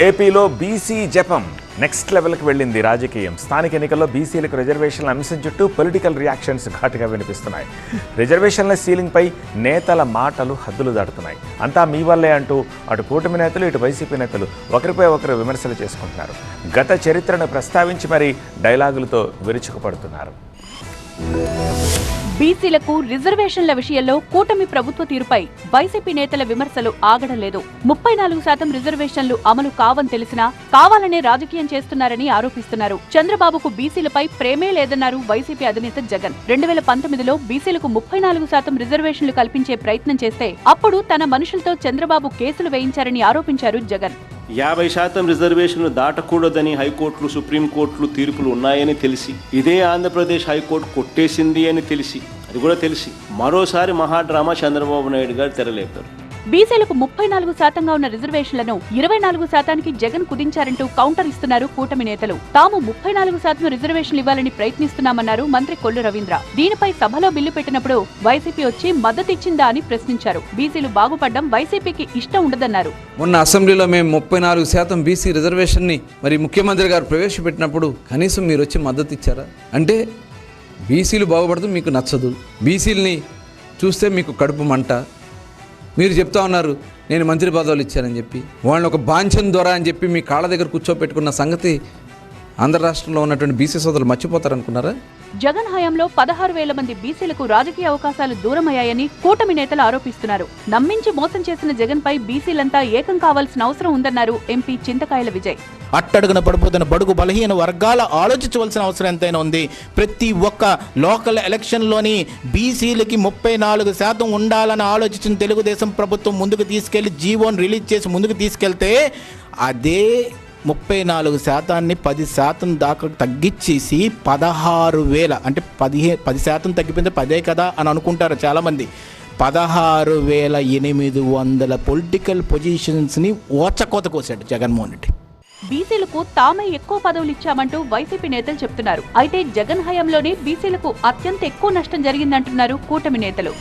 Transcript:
ఏపీలో బీసీ జపం నెక్స్ట్ లెవెల్కి వెళ్ళింది రాజకీయం. స్థానిక ఎన్నికల్లో బీసీలకు రిజర్వేషన్ల అంశం చుట్టూ పొలిటికల్ రియాక్షన్స్ ఘాటుగా వినిపిస్తున్నాయి. రిజర్వేషన్ల సీలింగ్పై నేతల మాటలు హద్దులు దాటుతున్నాయి. అంతా మీ వల్లే అంటూ అటు కూటమి నేతలు ఇటు వైసీపీ నేతలు ఒకరిపై ఒకరు విమర్శలు చేసుకుంటున్నారు. గత చరిత్రను ప్రస్తావించి మరీ డైలాగులతో విరుచుకుపడుతున్నారు. బీసీలకు రిజర్వేషన్ల విషయంలో కూటమి ప్రభుత్వ తీరుపై వైసీపీ నేతల విమర్శలు ఆగడం లేదు. 34% రిజర్వేషన్లు అమలు కావని తెలిసినా కావాలనే రాజకీయం చేస్తున్నారని ఆరోపిస్తున్నారు. చంద్రబాబుకు బీసీలపై ప్రేమే లేదన్నారు వైసీపీ అధినేత జగన్. 2019లో బీసీలకు 34% రిజర్వేషన్లు కల్పించే ప్రయత్నం చేస్తే అప్పుడు తన మనుషులతో చంద్రబాబు కేసులు వేయించారని ఆరోపించారు జగన్. 50% రిజర్వేషన్లు దాటకూడదని హైకోర్టులు సుప్రీంకోర్టులు తీర్పులు ఉన్నాయని తెలిసి, ఇదే ఆంధ్రప్రదేశ్ హైకోర్టు కొట్టేసింది అని తెలిసి, అది కూడా తెలిసి మరోసారి మహాడ్రామా చంద్రబాబు నాయుడు గారు తెరలేపారు. బీసీలకు 34%గా ఉన్న రిజర్వేషన్లను 24%కి జగన్ కుదించారంటూ కౌంటర్ ఇస్తున్నారు కూటమి నేతలు. తాము 34% రిజర్వేషన్లు ఇవ్వాలని ప్రయత్నిస్తున్నామన్నారు మంత్రి కొల్లు రవీంద్ర. దీనిపై సభలో బిల్లు పెట్టినప్పుడు వైసీపీ వచ్చి మద్దతిచ్చిందా అని ప్రశ్నించారు. బీసీలు బాగుపడ్డం వైసీపీకి ఇష్టం ఉండదన్నారు. మొన్న అసెంబ్లీలో మేము 34% బీసీ రిజర్వేషన్ని మరి ముఖ్యమంత్రి గారు ప్రవేశపెట్టినప్పుడు కనీసం మీరు వచ్చి మద్దతు ఇచ్చారా? అంటే బీసీలు బాగుపడదు మీకు నచ్చదు, బీసీలని చూస్తే మీకు కడుపు మంట. మీరు చెప్తా ఉన్నారు నేను మంత్రి పదవులు ఇచ్చానని చెప్పి, వాళ్ళని ఒక బాంఛన్ ద్వారా అని చెప్పి మీ కాళ్ళ దగ్గర కూర్చోపెట్టుకున్న సంగతి ఆంధ్ర రాష్ట్రంలో ఉన్నటువంటి బీసీ సోదరులు మర్చిపోతారనుకున్నారా? జగన్ హయాంలో 16,000 మంది బీసీలకు రాజకీయ అవకాశాలు దూరమయ్యాయని కూటమి నేతలు ఆరోపిస్తున్నారు. నమ్మించి మోసం చేసిన జగన్ పై బీసీలంతా ఏకం కావాల్సిన అవసరం ఉందన్నారు ఎంపీ చింతకాయల విజయ్. అట్టడుగున పడిపోతున్న బడుగు బలహీన వర్గాల ఆలోచించవలసిన అవసరం ఎంతైనా ఉంది. ప్రతి ఒక్క లోకల్ ఎలక్షన్లోని బీసీలకి 34% ఉండాలని ఆలోచించిన తెలుగుదేశం ప్రభుత్వం ముందుకు తీసుకెళ్లి జీవోని రిలీజ్ చేసి ముందుకు తీసుకెళ్తే అదే 34%ని 10% దాకా తగ్గించేసి 16,000 అంటే 10% తగ్గిపోయింది 10 కదా అని అనుకుంటారు చాలామంది. 16,800 పొలిటికల్ పొజిషన్స్ని ఓచకోత కోసాడు జగన్మోహన్ రెడ్డి. బీసీలకు తామే ఎక్కువ పదవులు ఇచ్చామంటూ వైసీపీ నేతలు చెప్తున్నారు. అయితే జగన్ హయాంలోనే బీసీలకు అత్యంత ఎక్కువ నష్టం జరిగిందంటున్నారు కూటమి నేతలు.